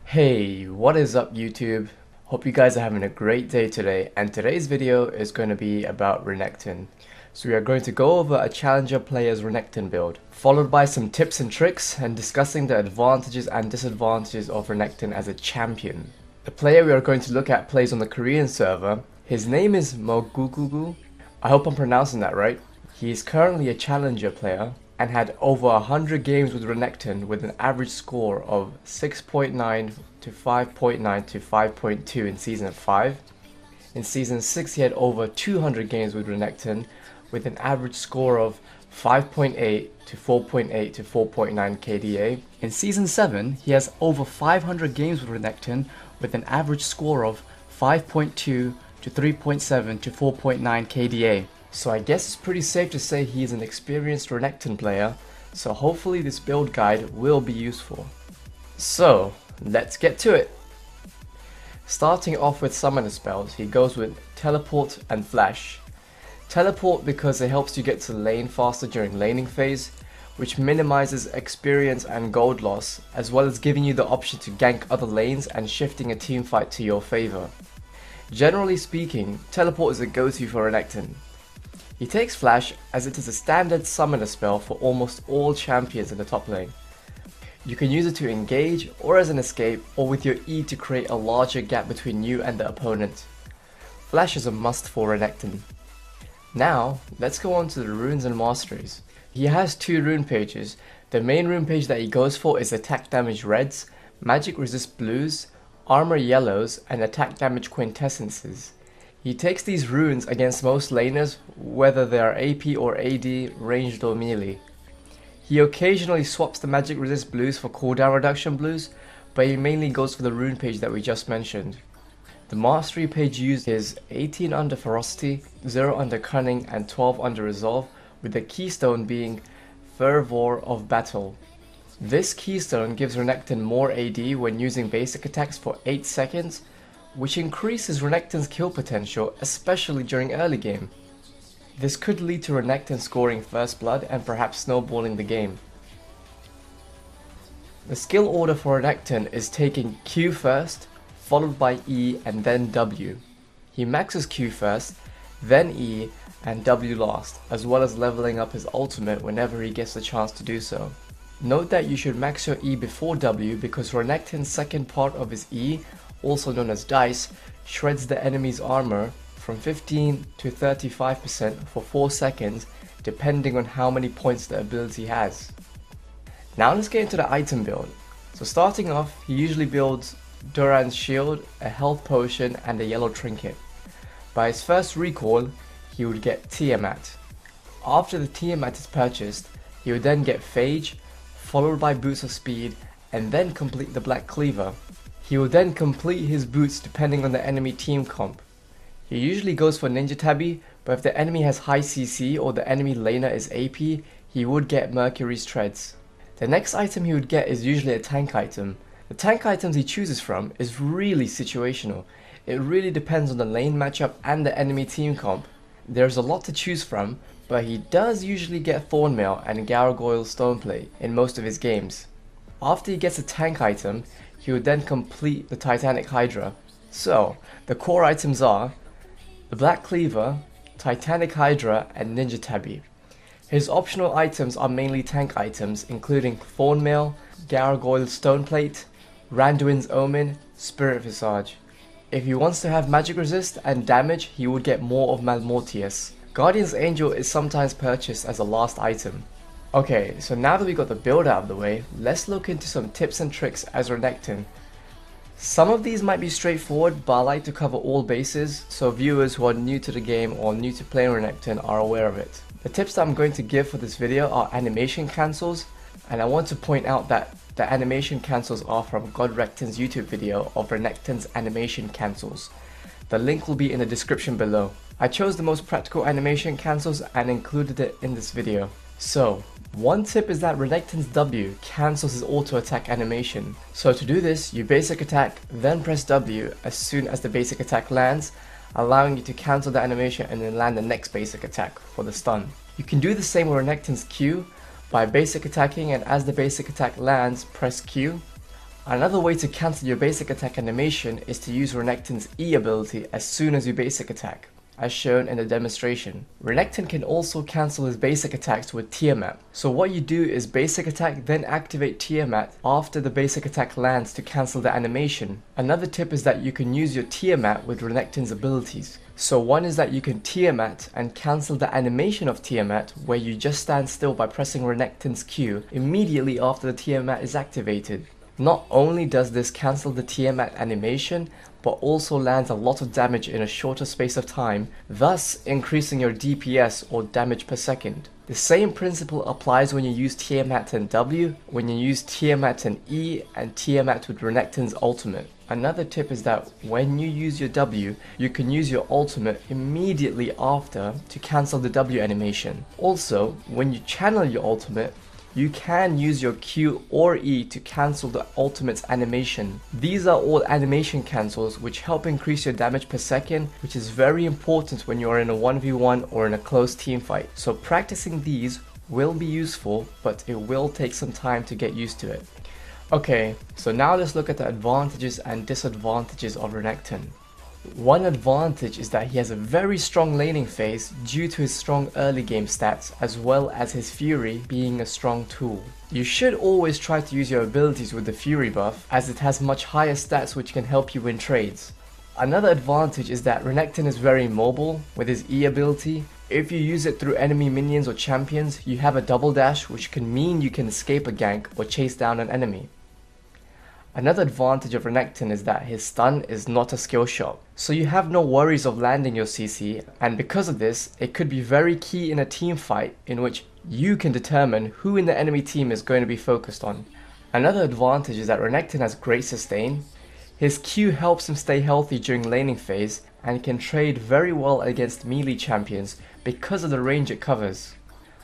Hey, what is up YouTube? Hope you guys are having a great day today, and today's video is going to be about Renekton. So we are going to go over a challenger player's Renekton build, followed by some tips and tricks and discussing the advantages and disadvantages of Renekton as a champion. The player we are going to look at plays on the Korean server. His name is Mogugugu. I hope I'm pronouncing that right. He is currently a challenger player and had over 100 games with Renekton with an average score of 6.9 to 5.9 to 5.2 in Season 5. In Season 6 he had over 200 games with Renekton with an average score of 5.8 to 4.8 to 4.9 KDA. In Season 7 he has over 500 games with Renekton with an average score of 5.2 to 3.7 to 4.9 KDA. So I guess it's pretty safe to say he is an experienced Renekton player, so hopefully this build guide will be useful. So let's get to it! Starting off with summoner spells, he goes with Teleport and Flash. Teleport because it helps you get to lane faster during laning phase, which minimizes experience and gold loss, as well as giving you the option to gank other lanes and shifting a team fight to your favor. Generally speaking, Teleport is a go-to for Renekton. He takes Flash as it is a standard summoner spell for almost all champions in the top lane. You can use it to engage or as an escape, or with your E to create a larger gap between you and the opponent. Flash is a must for Renekton. Now, let's go on to the runes and masteries. He has two rune pages. The main rune page that he goes for is attack damage reds, magic resist blues, armor yellows, and attack damage quintessences. He takes these runes against most laners, whether they are AP or AD, ranged or melee. He occasionally swaps the magic resist blues for cooldown reduction blues, but he mainly goes for the rune page that we just mentioned. The mastery page used is 18 under ferocity, 0 under cunning, and 12 under resolve, with the keystone being fervor of battle. This keystone gives Renekton more AD when using basic attacks for 8 seconds, which increases Renekton's kill potential, especially during early game. This could lead to Renekton scoring first blood and perhaps snowballing the game. The skill order for Renekton is taking Q first, followed by E and then W. He maxes Q first, then E and W last, as well as leveling up his ultimate whenever he gets the chance to do so. Note that you should max your E before W because Renekton's second part of his E, also known as Dice, shreds the enemy's armor from 15 to 35% for 4 seconds depending on how many points the ability has. Now let's get into the item build. So starting off, he usually builds Duran's shield, a health potion and a yellow trinket. By his first recall, he would get Tiamat. After the Tiamat is purchased, he would then get Phage, followed by Boots of Speed, and then complete the Black Cleaver. He will then complete his boots depending on the enemy team comp. He usually goes for Ninja Tabi, but if the enemy has high CC or the enemy laner is AP, he would get Mercury's Treads. The next item he would get is usually a tank item. The tank items he chooses from is really situational. It really depends on the lane matchup and the enemy team comp. There's a lot to choose from, but he does usually get Thornmail and Gargoyle Stoneplate in most of his games. After he gets a tank item, he would then complete the Titanic Hydra. So, the core items are the Black Cleaver, Titanic Hydra, and Ninja Tabi. His optional items are mainly tank items, including Thornmail, Gargoyle Stoneplate, Randuin's Omen, Spirit Visage. If he wants to have magic resist and damage, he would get more of Malmortius. Guardian's Angel is sometimes purchased as a last item. Okay, so now that we got the build out of the way, let's look into some tips and tricks as Renekton. Some of these might be straightforward, but I like to cover all bases, so viewers who are new to the game or new to playing Renekton are aware of it. The tips that I'm going to give for this video are animation cancels, and I want to point out that the animation cancels are from Godrekton's YouTube video of Renekton's animation cancels. The link will be in the description below. I chose the most practical animation cancels and included it in this video. So, one tip is that Renekton's W cancels his auto attack animation. So to do this, you basic attack, then press W as soon as the basic attack lands, allowing you to cancel the animation and then land the next basic attack for the stun. You can do the same with Renekton's Q by basic attacking, and as the basic attack lands, press Q. Another way to cancel your basic attack animation is to use Renekton's E ability as soon as you basic attack, as shown in the demonstration. Renekton can also cancel his basic attacks with Tiamat. So what you do is basic attack, then activate Tiamat after the basic attack lands to cancel the animation. Another tip is that you can use your Tiamat with Renekton's abilities. So one is that you can Tiamat and cancel the animation of Tiamat, where you just stand still by pressing Renekton's Q immediately after the Tiamat is activated. Not only does this cancel the Tiamat animation, but also lands a lot of damage in a shorter space of time, thus increasing your DPS or damage per second. The same principle applies when you use Tiamat and W, when you use Tiamat and E, and Tiamat with Renekton's ultimate. Another tip is that when you use your W, you can use your ultimate immediately after to cancel the W animation. Also, when you channel your ultimate, you can use your Q or E to cancel the ultimate's animation. These are all animation cancels which help increase your damage per second, which is very important when you are in a 1v1 or in a close team fight. So practicing these will be useful, but it will take some time to get used to it. Okay, so now let's look at the advantages and disadvantages of Renekton. One advantage is that he has a very strong laning phase due to his strong early game stats, as well as his Fury being a strong tool. You should always try to use your abilities with the Fury buff, as it has much higher stats which can help you win trades. Another advantage is that Renekton is very mobile with his E ability. If you use it through enemy minions or champions, you have a double dash, which can mean you can escape a gank or chase down an enemy. Another advantage of Renekton is that his stun is not a skill shot, so you have no worries of landing your CC, and because of this, it could be very key in a team fight in which you can determine who in the enemy team is going to be focused on. Another advantage is that Renekton has great sustain. His Q helps him stay healthy during laning phase and can trade very well against melee champions because of the range it covers.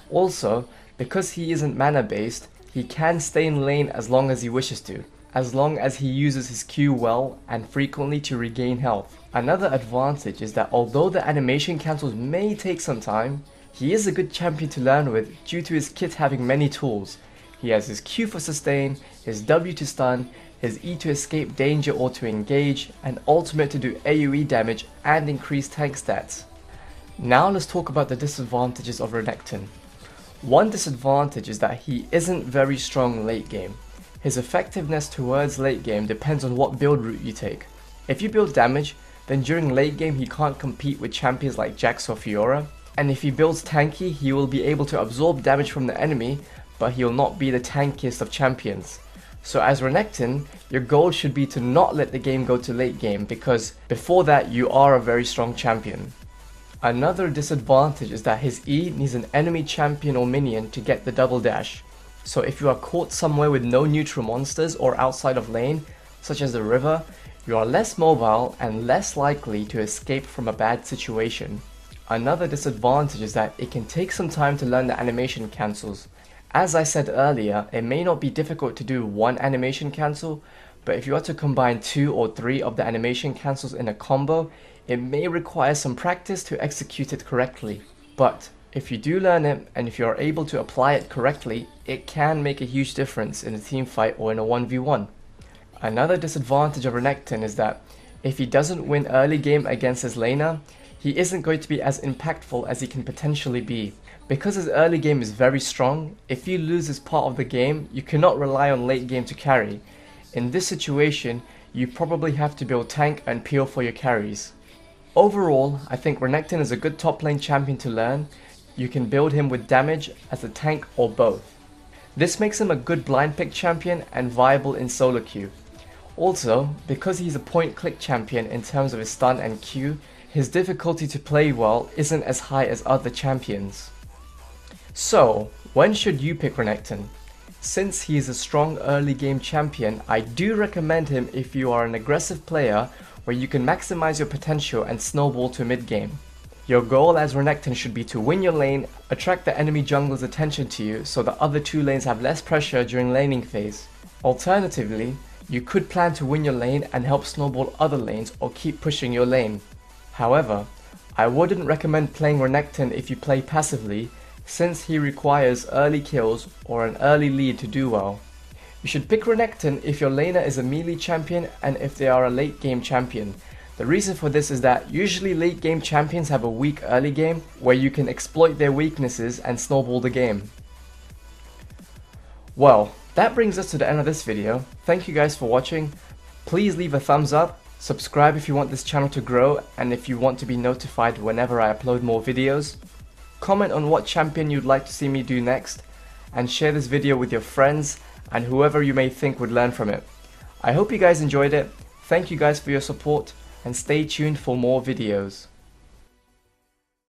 Also, because he isn't mana based, he can stay in lane as long as he wishes to, as long as he uses his Q well and frequently to regain health. Another advantage is that although the animation cancels may take some time, he is a good champion to learn with due to his kit having many tools. He has his Q for sustain, his W to stun, his E to escape danger or to engage, and ultimate to do AoE damage and increase tank stats. Now let's talk about the disadvantages of Renekton. One disadvantage is that he isn't very strong late game. His effectiveness towards late game depends on what build route you take. If you build damage, then during late game he can't compete with champions like Jax or Fiora, and if he builds tanky, he will be able to absorb damage from the enemy, but he will not be the tankiest of champions. So as Renekton, your goal should be to not let the game go to late game, because before that you are a very strong champion. Another disadvantage is that his E needs an enemy champion or minion to get the double dash. So if you are caught somewhere with no neutral monsters or outside of lane, such as the river, you are less mobile and less likely to escape from a bad situation. Another disadvantage is that it can take some time to learn the animation cancels. As I said earlier, it may not be difficult to do one animation cancel, but if you are to combine 2 or 3 of the animation cancels in a combo, it may require some practice to execute it correctly. But if you do learn it, and if you are able to apply it correctly, it can make a huge difference in a team fight or in a 1v1. Another disadvantage of Renekton is that if he doesn't win early game against his laner, he isn't going to be as impactful as he can potentially be. Because his early game is very strong, if you lose this part of the game, you cannot rely on late game to carry. In this situation, you probably have to build tank and peel for your carries. Overall, I think Renekton is a good top lane champion to learn. You can build him with damage as a tank or both. This makes him a good blind pick champion and viable in solo queue. Also, because he's a point click champion in terms of his stun and Q, his difficulty to play well isn't as high as other champions. So, when should you pick Renekton? Since he is a strong early game champion, I do recommend him if you are an aggressive player where you can maximize your potential and snowball to mid game. Your goal as Renekton should be to win your lane, attract the enemy jungler's attention to you so the other 2 lanes have less pressure during laning phase. Alternatively, you could plan to win your lane and help snowball other lanes or keep pushing your lane. However, I wouldn't recommend playing Renekton if you play passively, since he requires early kills or an early lead to do well. You should pick Renekton if your laner is a melee champion and if they are a late game champion. The reason for this is that usually late game champions have a weak early game where you can exploit their weaknesses and snowball the game. Well, that brings us to the end of this video. Thank you guys for watching. Please leave a thumbs up, subscribe if you want this channel to grow and if you want to be notified whenever I upload more videos. Comment on what champion you'd like to see me do next, and share this video with your friends and whoever you may think would learn from it. I hope you guys enjoyed it. Thank you guys for your support and stay tuned for more videos.